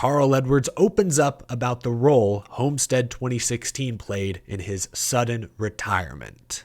Carl Edwards opens up about the role Homestead 2016 played in his sudden retirement.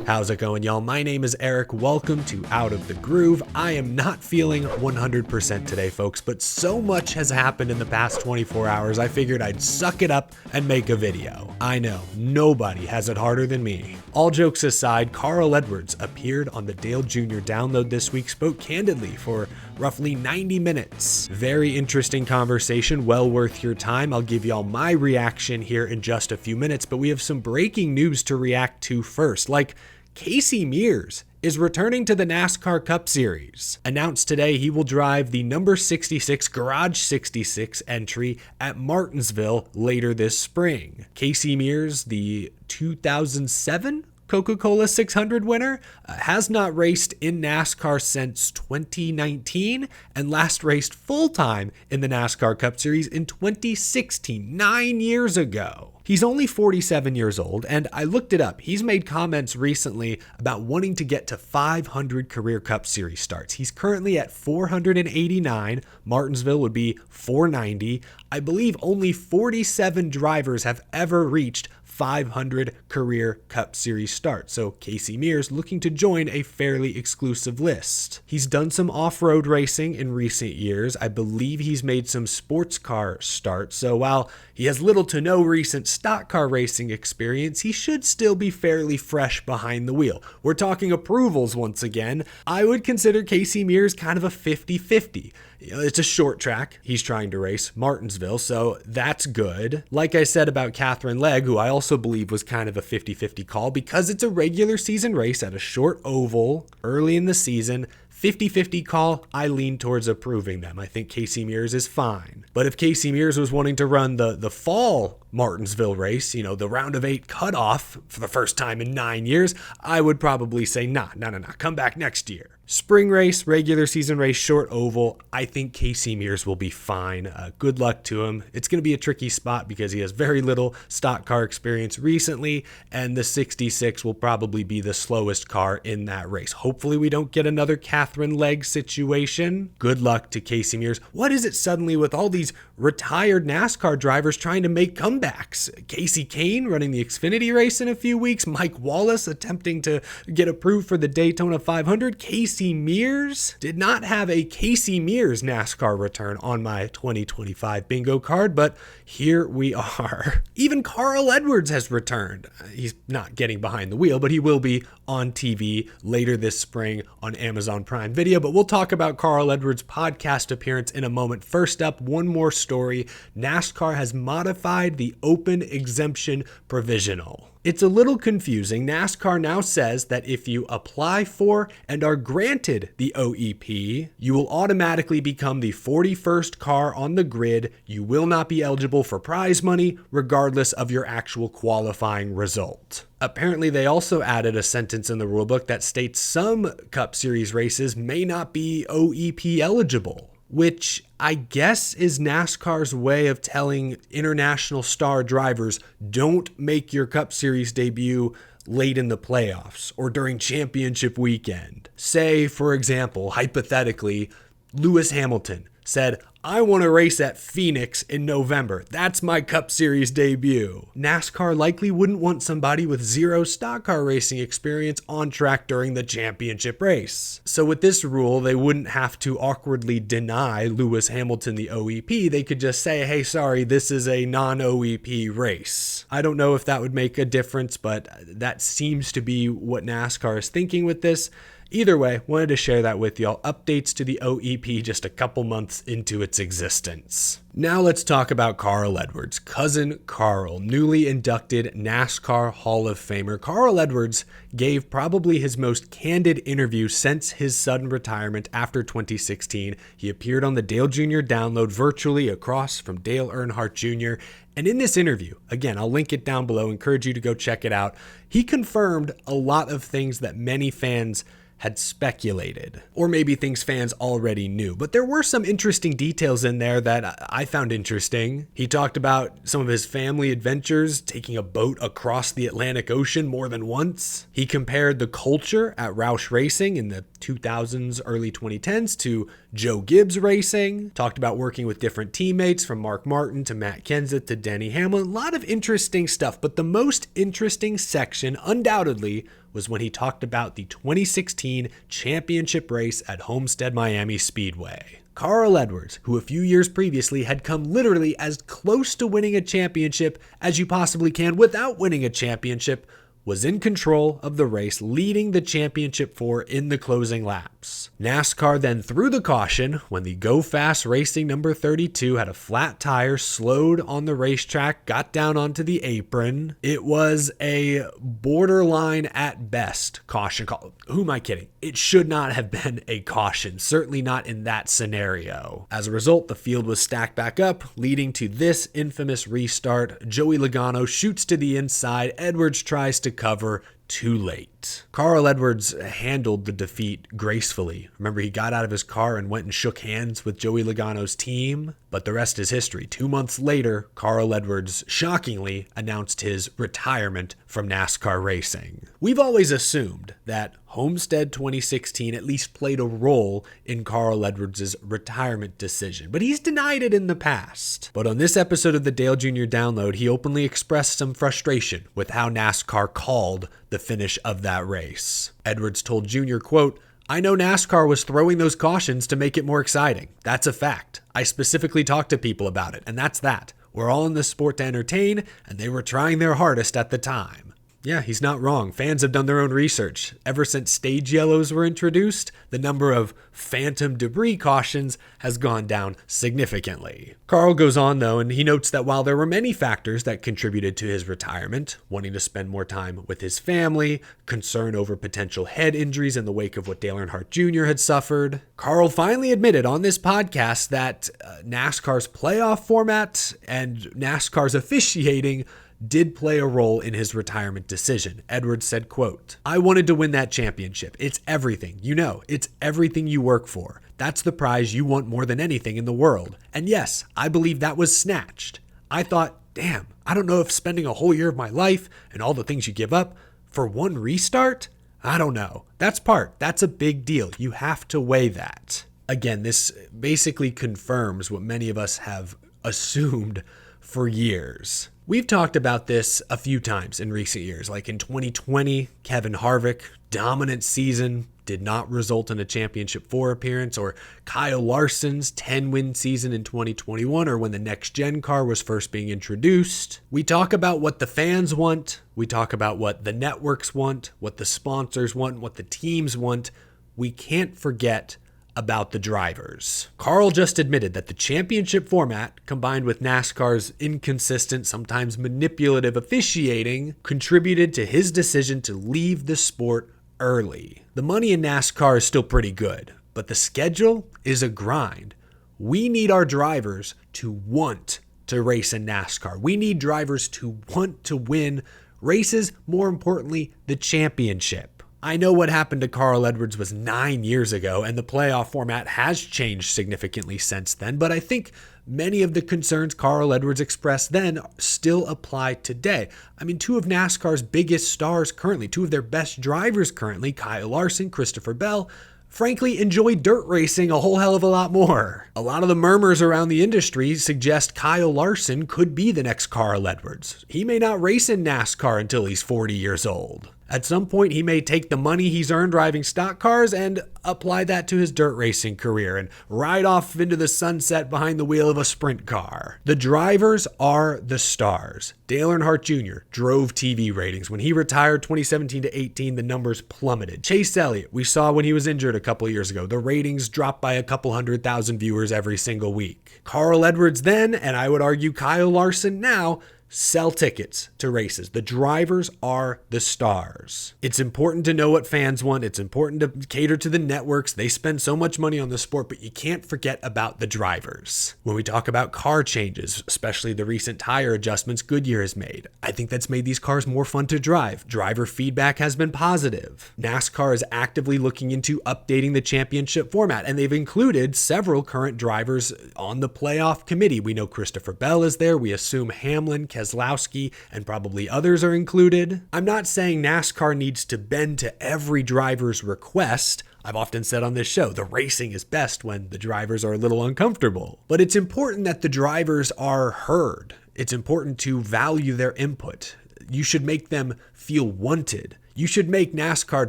How's it going, y'all? My name is Eric. Welcome to Out of the Groove. I am not feeling 100% today, folks, but so much has happened in the past 24 hours, I figured I'd suck it up and make a video. I know, nobody has it harder than me. All jokes aside, Carl Edwards appeared on the Dale Jr. Download this week, spoke candidly for roughly 90 minutes. Very interesting conversation, well worth your time. I'll give y'all my reaction here in just a few minutes, but we have some breaking news to react to first, like Casey Mears is returning to the NASCAR Cup Series. Announced today he will drive the number 66 Garage 66 entry at Martinsville later this spring. Casey Mears, the 2007 Coca-Cola 600 winner, has not raced in NASCAR since 2019 and last raced full-time in the NASCAR Cup Series in 2016, 9 years ago. He's only 47 years old, and I looked it up. He's made comments recently about wanting to get to 500 career Cup Series starts. He's currently at 489. Martinsville would be 490. I believe only 47 drivers have ever reached 500 career Cup Series starts, so Casey Mears looking to join a fairly exclusive list. He's done some off-road racing in recent years. I believe he's made some sports car starts, so while he has little to no recent stock car racing experience, he should still be fairly fresh behind the wheel. We're talking approvals once again. I would consider Casey Mears kind of a 50-50. It's a short track he's trying to race, Martinsville, so that's good. Like I said about Catherine Legg, who I also believe was kind of a 50-50 call, because it's a regular season race at a short oval early in the season, 50-50 call, I lean towards approving them. I think Casey Mears is fine. But if Casey Mears was wanting to run the fall Martinsville race, the round of 8 cutoff for the first time in 9 years, I would probably say, nah, come back next year. Spring race, regular season race, short oval, I think Casey Mears will be fine. Good luck to him. It's going to be a tricky spot because he has very little stock car experience recently, and the 66 will probably be the slowest car in that race. Hopefully we don't get another Catherine Legg situation. Good luck to Casey Mears. What is it suddenly with all these retired NASCAR drivers trying to make comebacks? Casey Kane running the Xfinity race in a few weeks, Mike Wallace attempting to get approved for the Daytona 500, Casey Mears did not have a Casey Mears NASCAR return on my 2025 bingo card, but here we are. Even Carl Edwards has returned. He's not getting behind the wheel, but he will be on TV later this spring on Amazon Prime Video. But we'll talk about Carl Edwards' podcast appearance in a moment. First up, one more story. NASCAR has modified the open exemption provisional. It's a little confusing. NASCAR now says that if you apply for and are granted the OEP, you will automatically become the 41st car on the grid. You will not be eligible for prize money, regardless of your actual qualifying result. Apparently, they also added a sentence in the rulebook that states some Cup Series races may not be OEP eligible, which I guess is NASCAR's way of telling international star drivers, don't make your Cup Series debut late in the playoffs or during championship weekend. Say, for example, hypothetically, Lewis Hamilton said, I want to race at Phoenix in November. That's my Cup Series debut. NASCAR likely wouldn't want somebody with zero stock car racing experience on track during the championship race. So with this rule, they wouldn't have to awkwardly deny Lewis Hamilton the OEP. They could just say, hey, sorry, this is a non-OEP race. I don't know if that would make a difference, but that seems to be what NASCAR is thinking with this. Either way, wanted to share that with y'all. Updates to the OEP just a couple months into its existence. Now let's talk about Carl Edwards. Cousin Carl, newly inducted NASCAR Hall of Famer. Carl Edwards gave probably his most candid interview since his sudden retirement after 2016. He appeared on the Dale Jr. Download virtually across from Dale Earnhardt Jr. And in this interview, again, I'll link it down below, encourage you to go check it out. He confirmed a lot of things that many fans had speculated, or maybe things fans already knew. But there were some interesting details in there that I found interesting. He talked about some of his family adventures, taking a boat across the Atlantic Ocean more than once. He compared the culture at Roush Racing in the 2000s, early 2010s to Joe Gibbs Racing. Talked about working with different teammates from Mark Martin to Matt Kenseth to Denny Hamlin. A lot of interesting stuff, but the most interesting section undoubtedly was when he talked about the 2016 championship race at Homestead Miami Speedway. Carl Edwards, who a few years previously had come literally as close to winning a championship as you possibly can without winning a championship, was in control of the race, leading the championship four in the closing laps. NASCAR then threw the caution when the Go Fast Racing number 32 had a flat tire, slowed on the racetrack, got down onto the apron. It was a borderline at best caution call. Who am I kidding? It should not have been a caution, certainly not in that scenario. As a result, the field was stacked back up, leading to this infamous restart. Joey Logano shoots to the inside. Edwards tries to cover, too late. Carl Edwards handled the defeat gracefully. Remember, he got out of his car and went and shook hands with Joey Logano's team, but the rest is history. 2 months later, Carl Edwards shockingly announced his retirement from NASCAR racing. We've always assumed that Homestead 2016 at least played a role in Carl Edwards' retirement decision, but he's denied it in the past. But on this episode of the Dale Jr. Download, he openly expressed some frustration with how NASCAR called the finish of that race. Edwards told Jr., quote, "I know NASCAR was throwing those cautions to make it more exciting. That's a fact. I specifically talked to people about it, and that's that. We're all in this sport to entertain, and they were trying their hardest at the time." Yeah, he's not wrong. Fans have done their own research. Ever since stage yellows were introduced, the number of phantom debris cautions has gone down significantly. Carl goes on, though, and he notes that while there were many factors that contributed to his retirement, wanting to spend more time with his family, concern over potential head injuries in the wake of what Dale Earnhardt Jr. had suffered, Carl finally admitted on this podcast that NASCAR's playoff format and NASCAR's officiating did play a role in his retirement decision. Edwards said, quote, "I wanted to win that championship. It's everything. You know, it's everything you work for. That's the prize you want more than anything in the world. And yes, I believe that was snatched. I thought, damn, I don't know if spending a whole year of my life and all the things you give up for one restart? I don't know. That's a big deal. You have to weigh that." Again, this basically confirms what many of us have assumed for years. We've talked about this a few times in recent years, like in 2020, Kevin Harvick, dominant season, did not result in a championship 4 appearance, or Kyle Larson's 10-win season in 2021, or when the next-gen car was first being introduced. We talk about what the fans want, we talk about what the networks want, what the sponsors want, what the teams want. We can't forget about the drivers. Carl just admitted that the championship format, combined with NASCAR's inconsistent, sometimes manipulative officiating, contributed to his decision to leave the sport early. The money in NASCAR is still pretty good, but the schedule is a grind. We need our drivers to want to race in NASCAR. We need drivers to want to win races, more importantly, the championship. I know what happened to Carl Edwards was 9 years ago, and the playoff format has changed significantly since then, but I think many of the concerns Carl Edwards expressed then still apply today. I mean, 2 of NASCAR's biggest stars currently, 2 of their best drivers currently, Kyle Larson, Christopher Bell, frankly enjoy dirt racing a whole hell of a lot more. A lot of the murmurs around the industry suggest Kyle Larson could be the next Carl Edwards. He may not race in NASCAR until he's 40 years old. At some point, he may take the money he's earned driving stock cars and apply that to his dirt racing career and ride off into the sunset behind the wheel of a sprint car. The drivers are the stars. Dale Earnhardt Jr. drove TV ratings. When he retired 2017 to 18, the numbers plummeted. Chase Elliott, we saw when he was injured a couple years ago, the ratings dropped by a couple 100,000 viewers every single week. Carl Edwards then, and I would argue Kyle Larson now, sell tickets to races. The drivers are the stars. It's important to know what fans want. It's important to cater to the networks. They spend so much money on the sport, but you can't forget about the drivers. When we talk about car changes, especially the recent tire adjustments Goodyear has made, I think that's made these cars more fun to drive. Driver feedback has been positive. NASCAR is actively looking into updating the championship format, and they've included several current drivers on the playoff committee. We know Christopher Bell is there. We assume Hamlin, Keselowski, and probably others are included. I'm not saying NASCAR needs to bend to every driver's request. I've often said on this show, the racing is best when the drivers are a little uncomfortable. But it's important that the drivers are heard. It's important to value their input. You should make them feel wanted. You should make NASCAR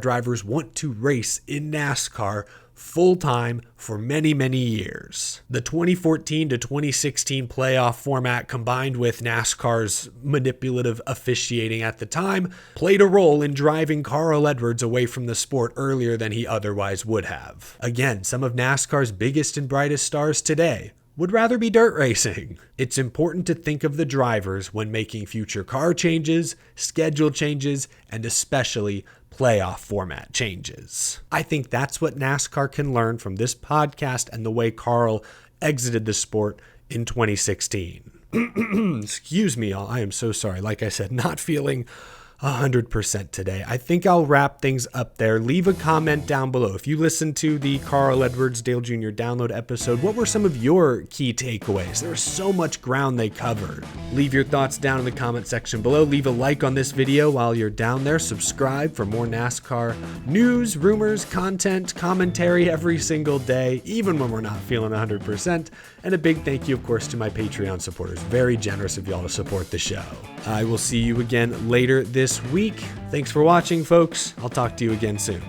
drivers want to race in NASCAR full-time for many, many years. The 2014 to 2016 playoff format, combined with NASCAR's manipulative officiating at the time, played a role in driving Carl Edwards away from the sport earlier than he otherwise would have. Again, some of NASCAR's biggest and brightest stars today would rather be dirt racing. It's important to think of the drivers when making future car changes, schedule changes, and especially playoff format changes. I think that's what NASCAR can learn from this podcast and the way Carl exited the sport in 2016. Excuse me, all. I am so sorry. Like I said, not feeling 100% today. I think I'll wrap things up there. Leave a comment down below. If you listened to the Carl Edwards Dale Jr. download episode, what were some of your key takeaways? There was so much ground they covered. Leave your thoughts down in the comment section below. Leave a like on this video while you're down there. Subscribe for more NASCAR news, rumors, content, commentary every single day, even when we're not feeling 100%. And a big thank you, of course, to my Patreon supporters. Very generous of y'all to support the show. I will see you again later this week. Thanks for watching, folks. I'll talk to you again soon.